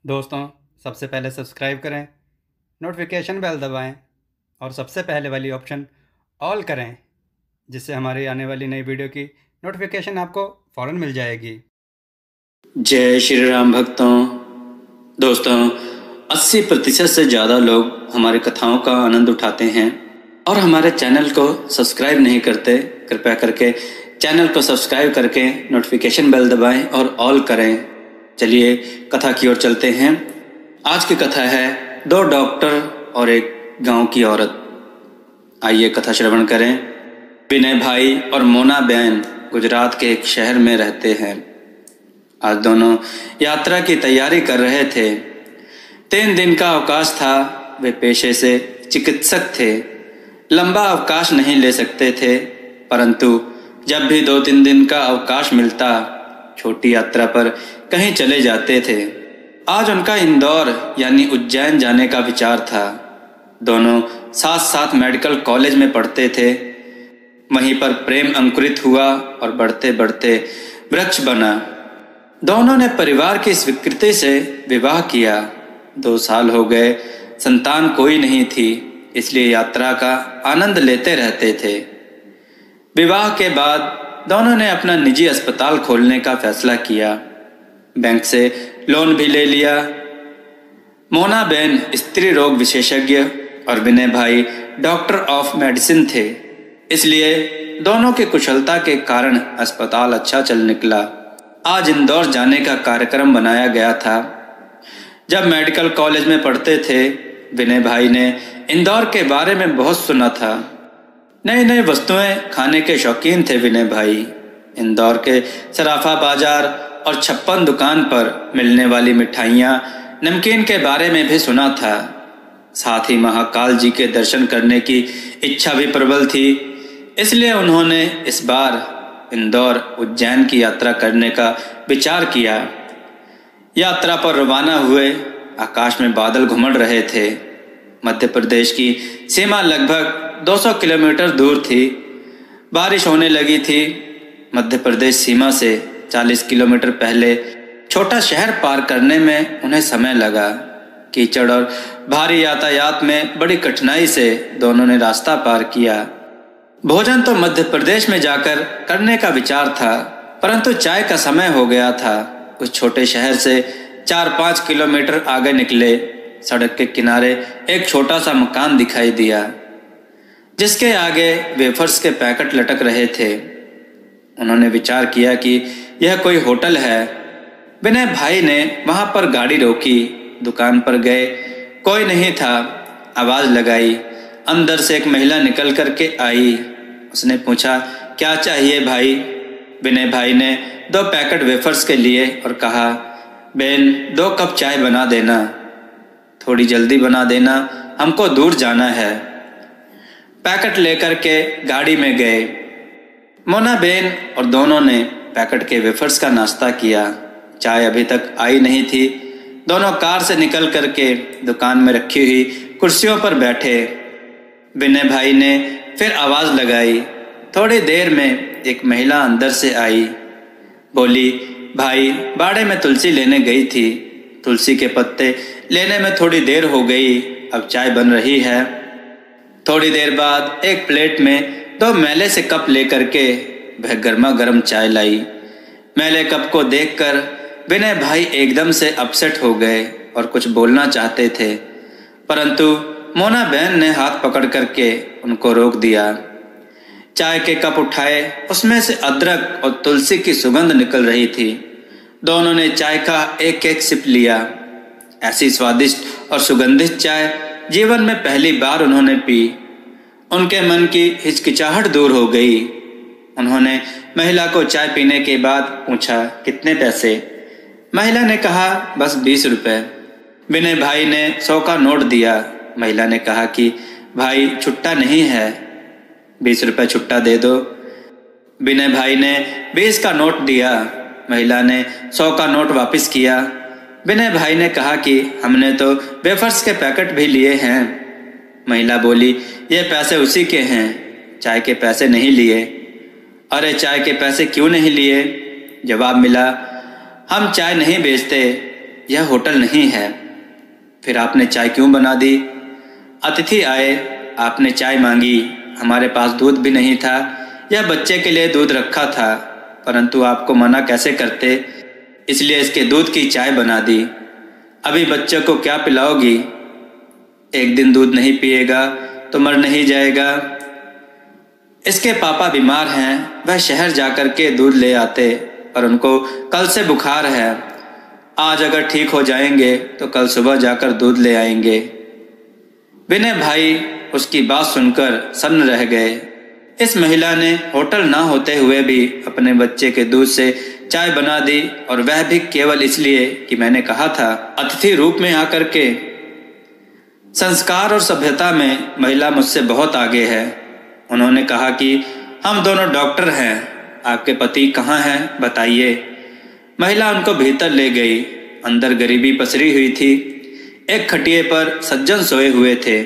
दोस्तों, सबसे पहले सब्सक्राइब करें, नोटिफिकेशन बेल दबाएं और सबसे पहले वाली ऑप्शन ऑल करें, जिससे हमारी आने वाली नई वीडियो की नोटिफिकेशन आपको फ़ौरन मिल जाएगी। जय श्री राम भक्तों। दोस्तों, 80% से ज़्यादा लोग हमारी कथाओं का आनंद उठाते हैं और हमारे चैनल को सब्सक्राइब नहीं करते। कृपया करके चैनल को सब्सक्राइब करके नोटिफिकेशन बेल दबाएं और ऑल करें। चलिए कथा की ओर चलते हैं। आज की कथा है 2 डॉक्टर और एक गांव की औरत। आइए कथा श्रवण करें। विनय भाई और मोना बहन गुजरात के एक शहर में रहते हैं। आज दोनों यात्रा की तैयारी कर रहे थे। 3 दिन का अवकाश था। वे पेशे से चिकित्सक थे, लंबा अवकाश नहीं ले सकते थे, परंतु जब भी 2-3 दिन का अवकाश मिलता, छोटी यात्रा पर कहीं चले जाते थे। आज उनका इंदौर यानी उज्जैन जाने का विचार था। दोनों साथ साथ मेडिकल कॉलेज में पढ़ते थे। वहीं पर प्रेम अंकुरित हुआ और बढ़ते बढ़ते वृक्ष बना। दोनों ने परिवार की स्वीकृति से विवाह किया। 2 साल हो गए, संतान कोई नहीं थी, इसलिए यात्रा का आनंद लेते रहते थे। विवाह के बाद दोनों ने अपना निजी अस्पताल खोलने का फैसला किया। बैंक से लोन भी ले लिया। मोना बहन स्त्री रोग विशेषज्ञ और विनय भाई डॉक्टर ऑफ मेडिसिन थे, इसलिए दोनों की कुशलता के कारण अस्पताल अच्छा चल निकला। आज इंदौर जाने का कार्यक्रम बनाया गया था। जब मेडिकल कॉलेज में पढ़ते थे, विनय भाई ने इंदौर के बारे में बहुत सुना था। नई नई वस्तुएं खाने के शौकीन थे विनय भाई। इंदौर के सराफा बाजार और 56 दुकान पर मिलने वाली मिठाइयाँ, नमकीन के बारे में भी सुना था। साथ ही महाकाल जी के दर्शन करने की इच्छा भी प्रबल थी, इसलिए उन्होंने इस बार इंदौर उज्जैन की यात्रा करने का विचार किया। यात्रा पर रवाना हुए। आकाश में बादल घुमड़ रहे थे। मध्य प्रदेश की सीमा लगभग 200 किलोमीटर दूर थी। बारिश होने लगी थी। मध्य प्रदेश सीमा से 40 किलोमीटर पहले छोटा शहर पार करने में उन्हें समय लगा। कीचड़ और भारी यातायात में बड़ी कठिनाई से दोनों ने रास्ता पार किया। भोजन तो मध्य प्रदेश में जाकर करने का विचार था, परंतु चाय का समय हो गया था। उस छोटे शहर से 4-5 किलोमीटर आगे निकले। सड़क के किनारे एक छोटा सा मकान दिखाई दिया, जिसके आगे वेफर्स के पैकेट लटक रहे थे। उन्होंने विचार किया कि यह कोई होटल है। विनय भाई ने वहां पर गाड़ी रोकी। दुकान पर गए, कोई नहीं था। आवाज लगाई। अंदर से एक महिला निकल करके आई। उसने पूछा, क्या चाहिए भाई? विनय भाई ने 2 पैकेट वेफर्स के लिए और कहा, बहन 2 कप चाय बना देना, थोड़ी जल्दी बना देना, हमको दूर जाना है। पैकेट लेकर के गाड़ी में गए। मोना बहन और दोनों ने पैकेट के वेफर्स का नाश्ता किया। चाय अभी तक आई नहीं थी। दोनों कार से निकल करके दुकान में रखी हुई कुर्सियों पर बैठे। विनय भाई ने फिर आवाज लगाई। थोड़ी देर में एक महिला अंदर से आई। बोली, भाई बाड़े में तुलसी लेने गई थी। तुलसी के पत्ते लेने में थोड़ी देर हो गई, अब चाय बन रही है। थोड़ी देर बाद एक प्लेट में 2 मैले से कप लेकर के वह गर्मा गर्म चाय लाई। मैले कप को देखकर विनय भाई एकदम से अपसेट हो गए और कुछ बोलना चाहते थे, परंतु मोना बहन ने हाथ पकड़ करके उनको रोक दिया। चाय के कप उठाए, उसमें से अदरक और तुलसी की सुगंध निकल रही थी। दोनों ने चाय का एक एक सिप लिया। ऐसी स्वादिष्ट और सुगंधित चाय जीवन में पहली बार उन्होंने पी। उनके मन की हिचकिचाहट दूर हो गई। उन्होंने महिला को चाय पीने के बाद पूछा, कितने पैसे? महिला ने कहा, बस 20 रुपए। विनय भाई ने 100 का नोट दिया। महिला ने कहा कि भाई छुट्टा नहीं है, 20 रुपए छुट्टा दे दो। विनय भाई ने 20 का नोट दिया। महिला ने 100 का नोट वापस किया। विनय भाई ने कहा कि हमने तो वेफर्स के पैकेट भी लिए हैं। महिला बोली, ये पैसे उसी के हैं, चाय के पैसे नहीं लिए। अरे चाय के पैसे क्यों नहीं लिए? जवाब मिला, हम चाय नहीं बेचते, यह होटल नहीं है। फिर आपने चाय क्यों बना दी? अतिथि आए, आपने चाय मांगी, हमारे पास दूध भी नहीं था। यह बच्चे के लिए दूध रखा था, परंतु आपको मना कैसे करते, इसलिए इसके दूध की चाय बना दी। अभी बच्चे को क्या पिलाओगी? एक दिन दूध नहीं पिएगा तो मर नहीं जाएगा। इसके पापा बीमार हैं, वह शहर जाकर के दूध ले आते, पर उनको कल से बुखार है। आज अगर ठीक हो जाएंगे तो कल सुबह जाकर दूध ले आएंगे। विनय भाई उसकी बात सुनकर सन्न रह गए। इस महिला ने होटल ना होते हुए भी अपने बच्चे के दूध से चाय बना दी, और वह भी केवल इसलिए कि मैंने कहा था, अतिथि रूप में आकर के। संस्कार और सभ्यता में महिला मुझसे बहुत आगे है। उन्होंने कहा कि हम दोनों डॉक्टर हैं, आपके पति कहाँ हैं बताइए। महिला उनको भीतर ले गई। अंदर गरीबी पसरी हुई थी। एक खटिए पर सज्जन सोए हुए थे,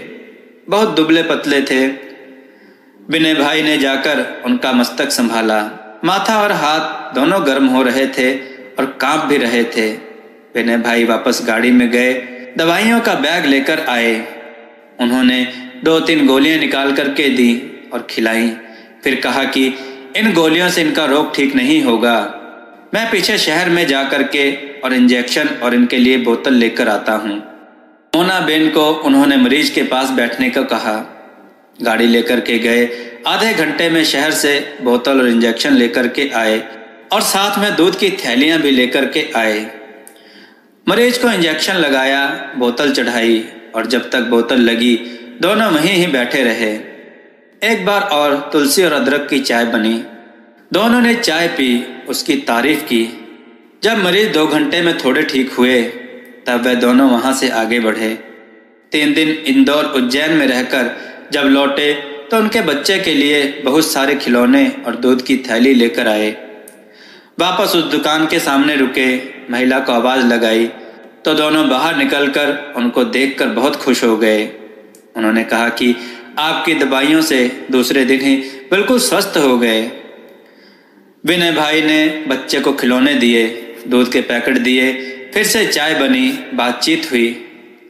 बहुत दुबले पतले थे। विनय भाई ने जाकर उनका मस्तक संभाला। माथा और हाथ दोनों गर्म हो रहे थे और कांप भी रहे थे। विनय भाई वापस गाड़ी में गए, दवाइयों का बैग लेकर आए। उन्होंने 2-3 गोलियां निकाल करके दी और खिलाई। फिर कहा कि इन गोलियों से इनका रोग ठीक नहीं होगा, मैं पीछे शहर में जा करके और इंजेक्शन और इनके लिए बोतल लेकर आता हूँ। मोना बेन को उन्होंने मरीज के पास बैठने को कहा। गाड़ी लेकर के गए। आधे घंटे में शहर से बोतल और इंजेक्शन लेकर के आए, और साथ में दूध की थैलियां भी लेकर के आए। मरीज को इंजेक्शन लगाया, बोतल चढ़ाई, और जब तक बोतल लगी दोनों वहीं ही बैठे रहे। एक बार और तुलसी और अदरक की चाय बनी। दोनों ने चाय पी, उसकी तारीफ की। जब मरीज 2 घंटे में थोड़े ठीक हुए, तब वह दोनों वहां से आगे बढ़े। 3 दिन इंदौर उज्जैन में रहकर जब लौटे तो उनके बच्चे के लिए बहुत सारे खिलौने और दूध की थैली लेकर आए। वापस उस दुकान के सामने रुके, महिला को आवाज लगाई तो दोनों बाहर निकलकर उनको देखकर बहुत खुश हो गए। उन्होंने कहा कि आपकी दवाइयों से दूसरे दिन ही बिल्कुल स्वस्थ हो गए। विनय भाई ने बच्चे को खिलौने दिए, दूध के पैकेट दिए, फिर से चाय बनी, बातचीत हुई,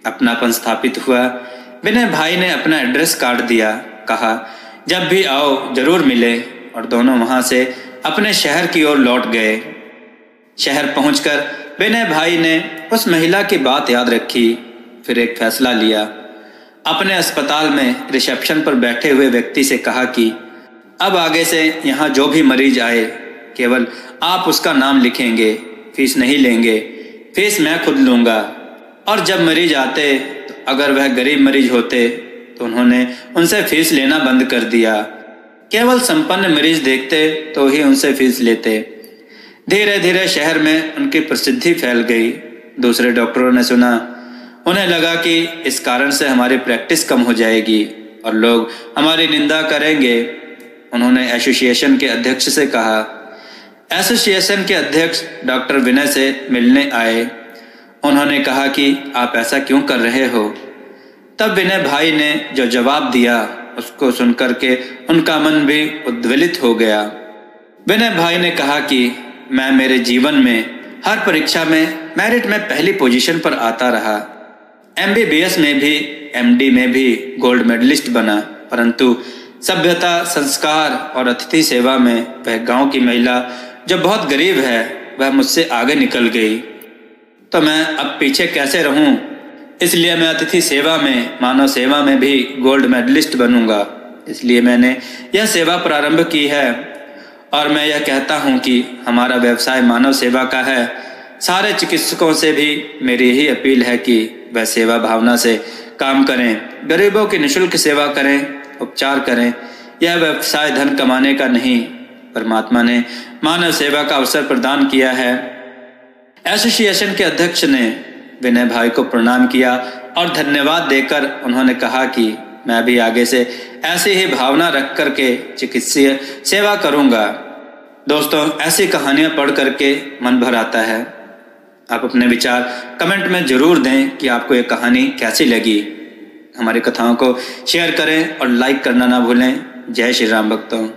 अपनापन स्थापित हुआ। विनय भाई ने अपना एड्रेस कार्ड दिया, कहा जब भी आओ जरूर मिले, और दोनों वहां से अपने शहर की ओर लौट गए। शहर पहुंचकर विनय भाई ने उस महिला की बात याद रखी। फिर एक फैसला लिया। अपने अस्पताल में रिसेप्शन पर बैठे हुए व्यक्ति से कहा कि अब आगे से यहाँ जो भी मरीज आए केवल आप उसका नाम लिखेंगे, फीस नहीं लेंगे, फीस मैं खुद लूँगा। और जब मरीज आते तो अगर वह गरीब मरीज होते तो उन्होंने उनसे फीस लेना बंद कर दिया। केवल संपन्न मरीज देखते तो ही उनसे फीस लेते। धीरे धीरे शहर में उनकी प्रसिद्धि फैल गई। दूसरे डॉक्टरों ने सुना, उन्हें लगा कि इस कारण से हमारी प्रैक्टिस कम हो जाएगी और लोग हमारी निंदा करेंगे। उन्होंने एसोसिएशन के अध्यक्ष से कहा। एसोसिएशन के अध्यक्ष डॉक्टर विनय से मिलने आए। उन्होंने कहा कि आप ऐसा क्यों कर रहे हो? तब विनय भाई ने जो जवाब दिया उसको सुनकर के उनका मन भी उद्वेलित हो गया। विनय भाई ने कहा कि मैं मेरे जीवन में हर परीक्षा में मेरिट में पहली पोजीशन पर आता रहा। MBBS में भी, MD में भी गोल्ड मेडलिस्ट बना, परंतु सभ्यता, संस्कार और अतिथि सेवा में वह गांव की महिला जो बहुत गरीब है वह मुझसे आगे निकल गई। तो मैं अब पीछे कैसे रहूं? इसलिए मैं अतिथि सेवा में, मानव सेवा में भी गोल्ड मेडलिस्ट बनूंगा। इसलिए मैंने यह सेवा प्रारंभ की है, और मैं यह कहता हूं कि हमारा व्यवसाय मानव सेवा का है। सारे चिकित्सकों से भी मेरी यही अपील है कि वह सेवा भावना से काम करें, गरीबों की निःशुल्क सेवा करें, उपचार करें। यह व्यवसाय धन कमाने का नहीं, परमात्मा ने मानव सेवा का अवसर प्रदान किया है। एसोसिएशन के अध्यक्ष ने विनय भाई को प्रणाम किया और धन्यवाद देकर उन्होंने कहा कि मैं भी आगे से ऐसी ही भावना रख करके चिकित्सीय सेवा करूंगा। दोस्तों, ऐसी कहानियां पढ़ करके मन भर आता है। आप अपने विचार कमेंट में जरूर दें कि आपको ये कहानी कैसी लगी। हमारी कथाओं को शेयर करें और लाइक करना ना भूलें। जय श्री राम भक्तों।